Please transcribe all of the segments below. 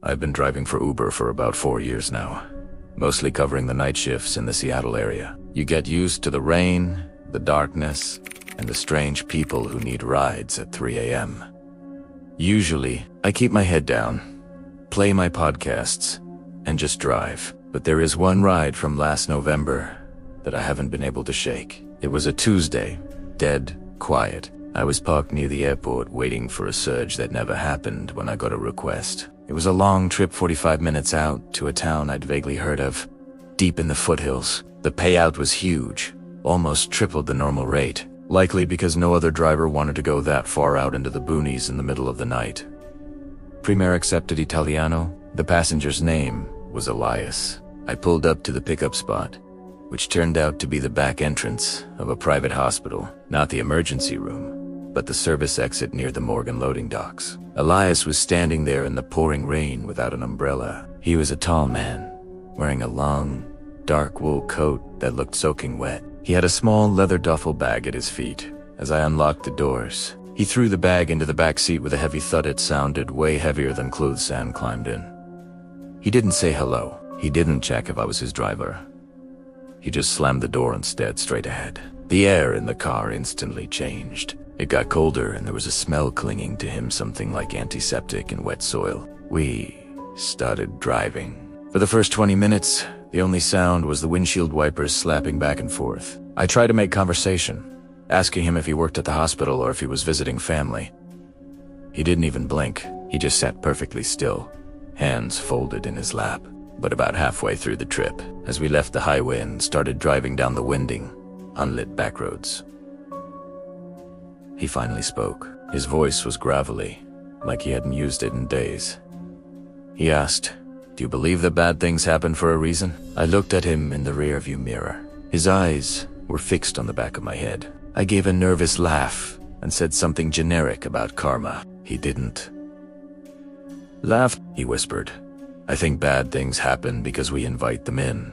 I've been driving for Uber for about 4 years now, mostly covering the night shifts in the Seattle area. You get used to the rain, the darkness, and the strange people who need rides at 3 a.m. Usually, I keep my head down, play my podcasts, and just drive. But there is one ride from last November that I haven't been able to shake. It was a Tuesday, dead quiet. I was parked near the airport waiting for a surge that never happened when I got a request. It was a long trip, 45 minutes out to a town I'd vaguely heard of, deep in the foothills. The payout was huge, almost tripled the normal rate, likely because no other driver wanted to go that far out into the boonies in the middle of the night. Prima accepted Italiano. The passenger's name was Elias. I pulled up to the pickup spot, which turned out to be the back entrance of a private hospital, not the emergency room, but the service exit near the Morgan loading docks. Elias was standing there in the pouring rain without an umbrella. He was a tall man, wearing a long, dark wool coat that looked soaking wet. He had a small leather duffel bag at his feet. As I unlocked the doors, he threw the bag into the back seat with a heavy thud. It sounded way heavier than clothes sand climbed in. He didn't say hello. He didn't check if I was his driver. He just slammed the door and stared straight ahead. The air in the car instantly changed. It got colder and there was a smell clinging to him, something like antiseptic and wet soil. We started driving. For the first 20 minutes, the only sound was the windshield wipers slapping back and forth. I tried to make conversation, asking him if he worked at the hospital or if he was visiting family. He didn't even blink. He just sat perfectly still, hands folded in his lap. But about halfway through the trip, as we left the highway and started driving down the winding, unlit back roads, he finally spoke. His voice was gravelly, like he hadn't used it in days. He asked, "Do you believe that bad things happen for a reason?" I looked at him in the rearview mirror. His eyes were fixed on the back of my head. I gave a nervous laugh and said something generic about karma. He didn't laugh. He whispered, "I think bad things happen because we invite them in."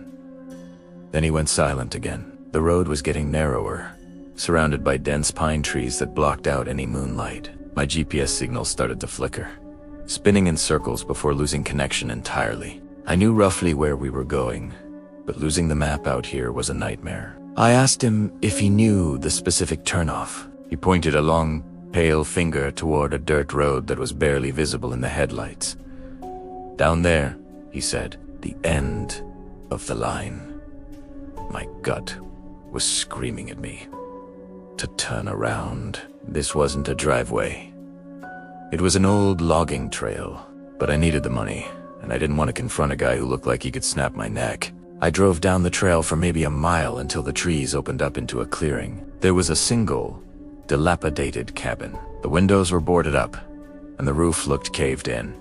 Then he went silent again. The road was getting narrower, surrounded by dense pine trees that blocked out any moonlight. My GPS signal started to flicker, spinning in circles before losing connection entirely. I knew roughly where we were going, but losing the map out here was a nightmare. I asked him if he knew the specific turnoff. He pointed a long, pale finger toward a dirt road that was barely visible in the headlights. "Down there," he said, "the end of the line." My gut was screaming at me to turn around. This wasn't a driveway. It was an old logging trail, but I needed the money, and I didn't want to confront a guy who looked like he could snap my neck. I drove down the trail for maybe a mile until the trees opened up into a clearing. There was a single, dilapidated cabin. The windows were boarded up, and the roof looked caved in.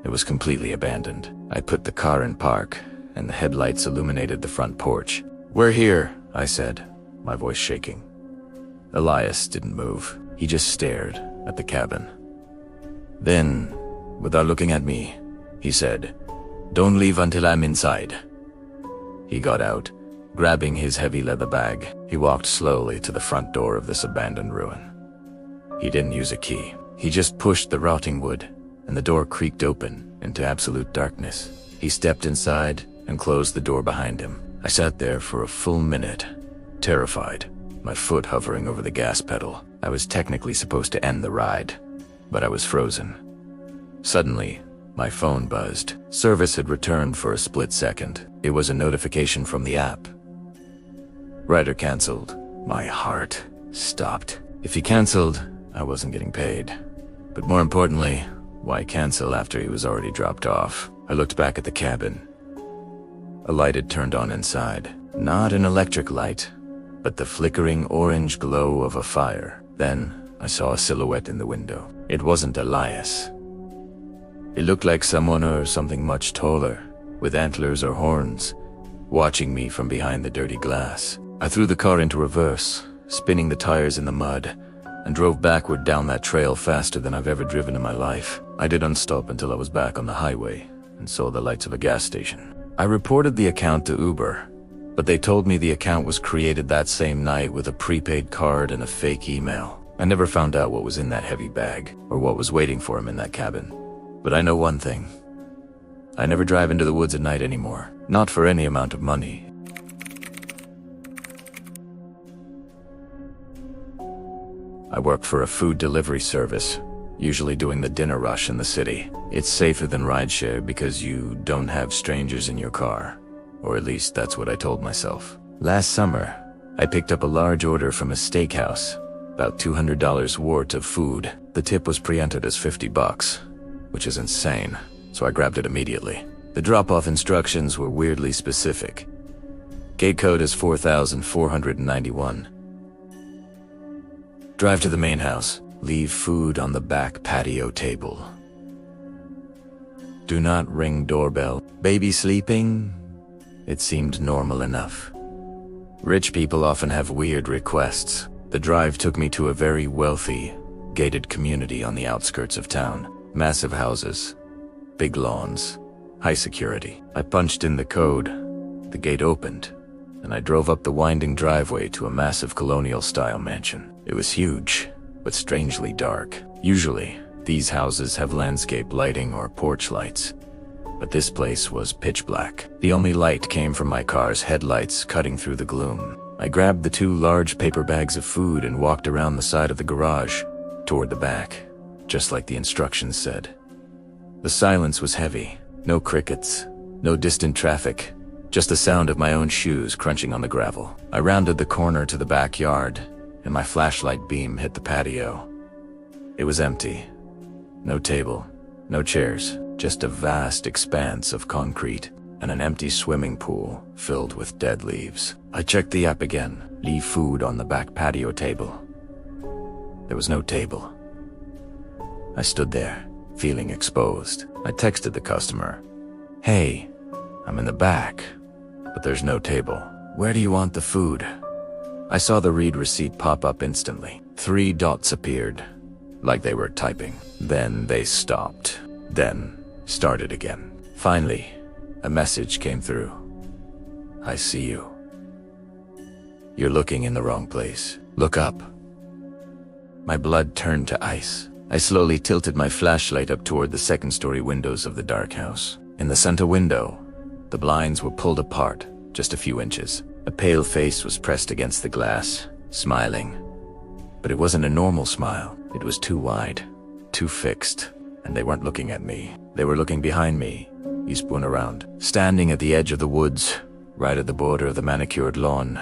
It was completely abandoned. I put the car in park, and the headlights illuminated the front porch. "We're here," I said, my voice shaking. Elias didn't move. He just stared at the cabin. Then, without looking at me, he said, "Don't leave until I'm inside." He got out, grabbing his heavy leather bag. He walked slowly to the front door of this abandoned ruin. He didn't use a key. He just pushed the rotting wood, and the door creaked open into absolute darkness. He stepped inside and closed the door behind him. I sat there for a full minute, terrified, my foot hovering over the gas pedal. I was technically supposed to end the ride, but I was frozen. Suddenly, my phone buzzed. Service had returned for a split second. It was a notification from the app. Rider canceled. My heart stopped. If he canceled, I wasn't getting paid. But more importantly, why cancel after he was already dropped off? I looked back at the cabin. A light had turned on inside. Not an electric light, but the flickering orange glow of a fire. Then, I saw a silhouette in the window. It wasn't Elias. It looked like someone or something much taller, with antlers or horns, watching me from behind the dirty glass. I threw the car into reverse, spinning the tires in the mud, and drove backward down that trail faster than I've ever driven in my life. I didn't stop until I was back on the highway and saw the lights of a gas station. I reported the account to Uber, but they told me the account was created that same night with a prepaid card and a fake email. I never found out what was in that heavy bag or what was waiting for him in that cabin. But I know one thing. I never drive into the woods at night anymore. Not for any amount of money. I work for a food delivery service, usually doing the dinner rush in the city. It's safer than rideshare because you don't have strangers in your car. Or at least that's what I told myself. Last summer, I picked up a large order from a steakhouse, about $200 worth of food. The tip was pre-entered as $50, which is insane, so I grabbed it immediately. The drop-off instructions were weirdly specific. Gate code is 4491. Drive to the main house. Leave food on the back patio table. Do not ring doorbell. Baby sleeping? It seemed normal enough. Rich people often have weird requests. The drive took me to a very wealthy, gated community on the outskirts of town. Massive houses, big lawns, high security. I punched in the code. The gate opened, and I drove up the winding driveway to a massive colonial-style mansion. It was huge, but strangely dark. Usually, these houses have landscape lighting or porch lights, but this place was pitch black. The only light came from my car's headlights cutting through the gloom. I grabbed the 2 large paper bags of food and walked around the side of the garage, toward the back, just like the instructions said. The silence was heavy. No crickets, no distant traffic, just the sound of my own shoes crunching on the gravel. I rounded the corner to the backyard, and my flashlight beam hit the patio. It was empty. No table, no chairs, just a vast expanse of concrete and an empty swimming pool filled with dead leaves. I checked the app again. Leave food on the back patio table. There was no table. I stood there, feeling exposed. I texted the customer. Hey, I'm in the back, but there's no table. Where do you want the food? I saw the read receipt pop up instantly. 3 dots appeared, like they were typing. Then they stopped. Then started again. Finally, a message came through. I see you. You're looking in the wrong place. Look up. My blood turned to ice. I slowly tilted my flashlight up toward the second-story windows of the dark house. In the center window, the blinds were pulled apart just a few inches. A pale face was pressed against the glass, smiling. But it wasn't a normal smile. It was too wide, too fixed, and they weren't looking at me. They were looking behind me. He spun around. Standing at the edge of the woods, right at the border of the manicured lawn,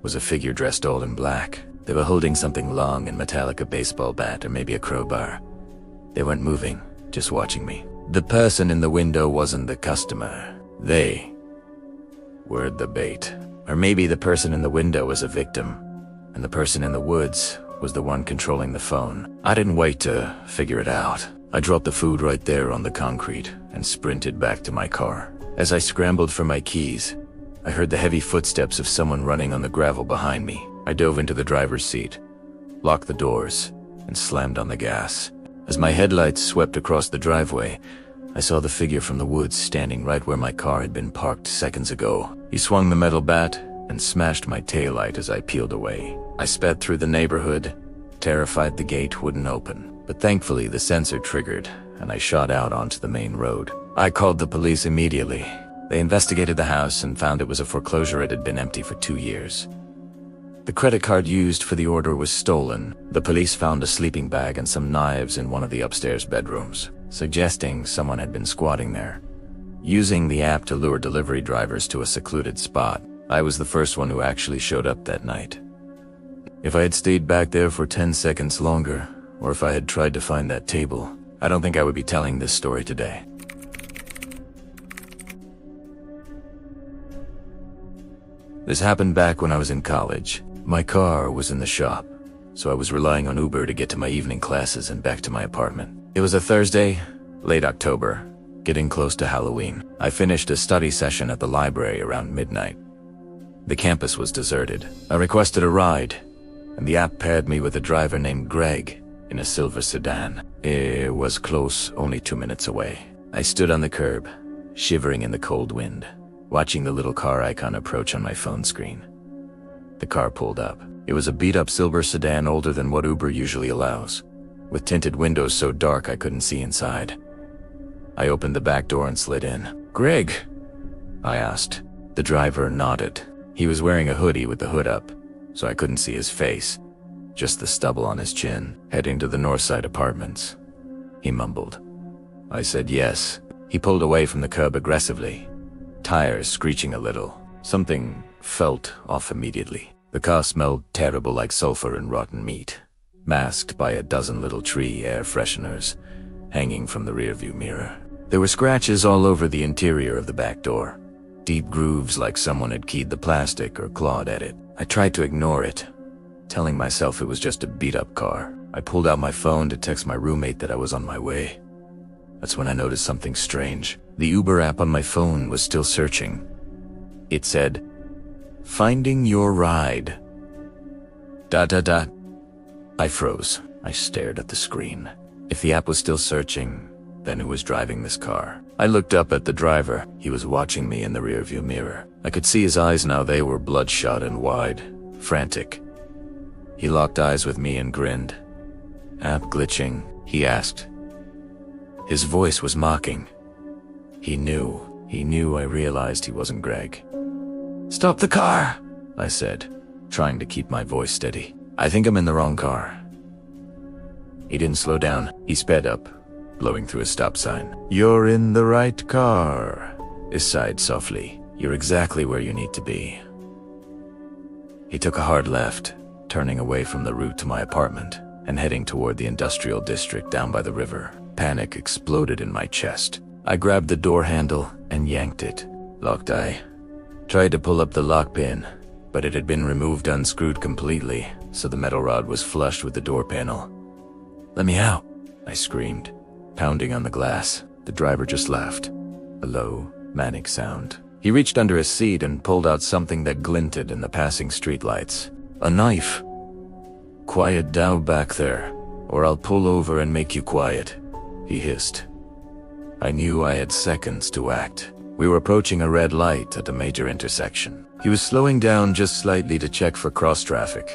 was a figure dressed all in black. They were holding something long and metallic, a baseball bat or maybe a crowbar. They weren't moving, just watching me. The person in the window wasn't the customer. They were the bait. Or maybe the person in the window was a victim, and the person in the woods was the one controlling the phone. I didn't wait to figure it out. I dropped the food right there on the concrete and sprinted back to my car. As I scrambled for my keys, I heard the heavy footsteps of someone running on the gravel behind me. I dove into the driver's seat, locked the doors, and slammed on the gas. As my headlights swept across the driveway, I saw the figure from the woods standing right where my car had been parked seconds ago. He swung the metal bat and smashed my taillight as I peeled away. I sped through the neighborhood, terrified the gate wouldn't open. But thankfully the sensor triggered, and I shot out onto the main road. I called the police immediately. They investigated the house and found it was a foreclosure. It had been empty for 2 years. The credit card used for the order was stolen. The police found a sleeping bag and some knives in one of the upstairs bedrooms, suggesting someone had been squatting there, using the app to lure delivery drivers to a secluded spot. I was the first one who actually showed up that night. If I had stayed back there for 10 seconds longer, or if I had tried to find that table, I don't think I would be telling this story today. This happened back when I was in college. My car was in the shop, so I was relying on Uber to get to my evening classes and back to my apartment. It was a Thursday, late October, getting close to Halloween. I finished a study session at the library around midnight. The campus was deserted. I requested a ride, and the app paired me with a driver named Greg in a silver sedan. It was close, only 2 minutes away. I stood on the curb, shivering in the cold wind, watching the little car icon approach on my phone screen. The car pulled up. It was a beat-up silver sedan older than what Uber usually allows, with tinted windows so dark I couldn't see inside. I opened the back door and slid in. "Greg?" I asked. The driver nodded. He was wearing a hoodie with the hood up, so I couldn't see his face, just the stubble on his chin, heading to the Northside Apartments. He mumbled. I said yes. He pulled away from the curb aggressively, tires screeching a little. Something felt off immediately. The car smelled terrible, like sulfur and rotten meat, masked by a dozen little tree air fresheners hanging from the rearview mirror. There were scratches all over the interior of the back door, deep grooves like someone had keyed the plastic or clawed at it. I tried to ignore it, telling myself it was just a beat-up car. I pulled out my phone to text my roommate that I was on my way. That's when I noticed something strange. The Uber app on my phone was still searching. It said, "Finding your ride." ... I froze. I stared at the screen. If the app was still searching, then who was driving this car? I looked up at the driver. He was watching me in the rearview mirror. I could see his eyes now. They were bloodshot and wide, frantic. He locked eyes with me and grinned. "App glitching?" he asked. His voice was mocking. He knew I realized he wasn't Greg. "Stop the car," I said, trying to keep my voice steady. "I think I'm in the wrong car." He didn't slow down. He sped up, blowing through a stop sign. "You're in the right car," he sighed softly. "You're exactly where you need to be." He took a hard left, turning away from the route to my apartment and heading toward the industrial district down by the river. Panic exploded in my chest. I grabbed the door handle and yanked it. Locked eye. Tried to pull up the lock pin, but it had been removed unscrewed completely, so the metal rod was flush with the door panel. "Let me out," I screamed, pounding on the glass. The driver just laughed, a low, manic sound. He reached under his seat and pulled out something that glinted in the passing streetlights. A knife. "Quiet down back there, or I'll pull over and make you quiet," he hissed. I knew I had seconds to act. We were approaching a red light at a major intersection. He was slowing down just slightly to check for cross traffic,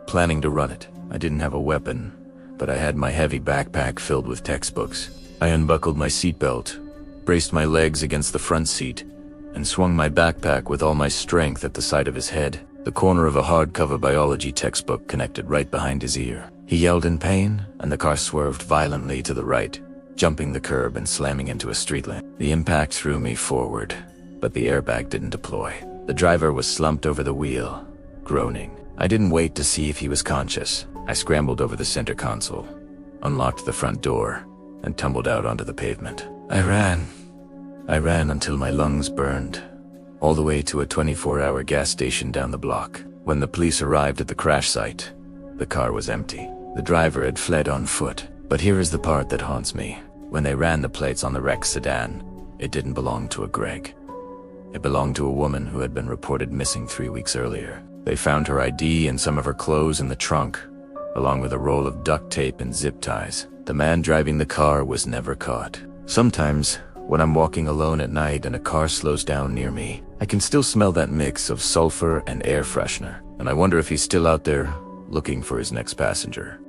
planning to run it. I didn't have a weapon, but I had my heavy backpack filled with textbooks. I unbuckled my seatbelt, braced my legs against the front seat, and swung my backpack with all my strength at the side of his head. The corner of a hardcover biology textbook connected right behind his ear. He yelled in pain, and the car swerved violently to the right, jumping the curb and slamming into a street lamp. The impact threw me forward, but the airbag didn't deploy. The driver was slumped over the wheel, groaning. I didn't wait to see if he was conscious. I scrambled over the center console, unlocked the front door, and tumbled out onto the pavement. I ran until my lungs burned, all the way to a 24-hour gas station down the block. When the police arrived at the crash site, the car was empty. The driver had fled on foot. But here is the part that haunts me. When they ran the plates on the wrecked sedan, it didn't belong to a Greg. It belonged to a woman who had been reported missing 3 weeks earlier. They found her ID and some of her clothes in the trunk, along with a roll of duct tape and zip ties. The man driving the car was never caught. Sometimes, when I'm walking alone at night and a car slows down near me, I can still smell that mix of sulfur and air freshener, and I wonder if he's still out there looking for his next passenger.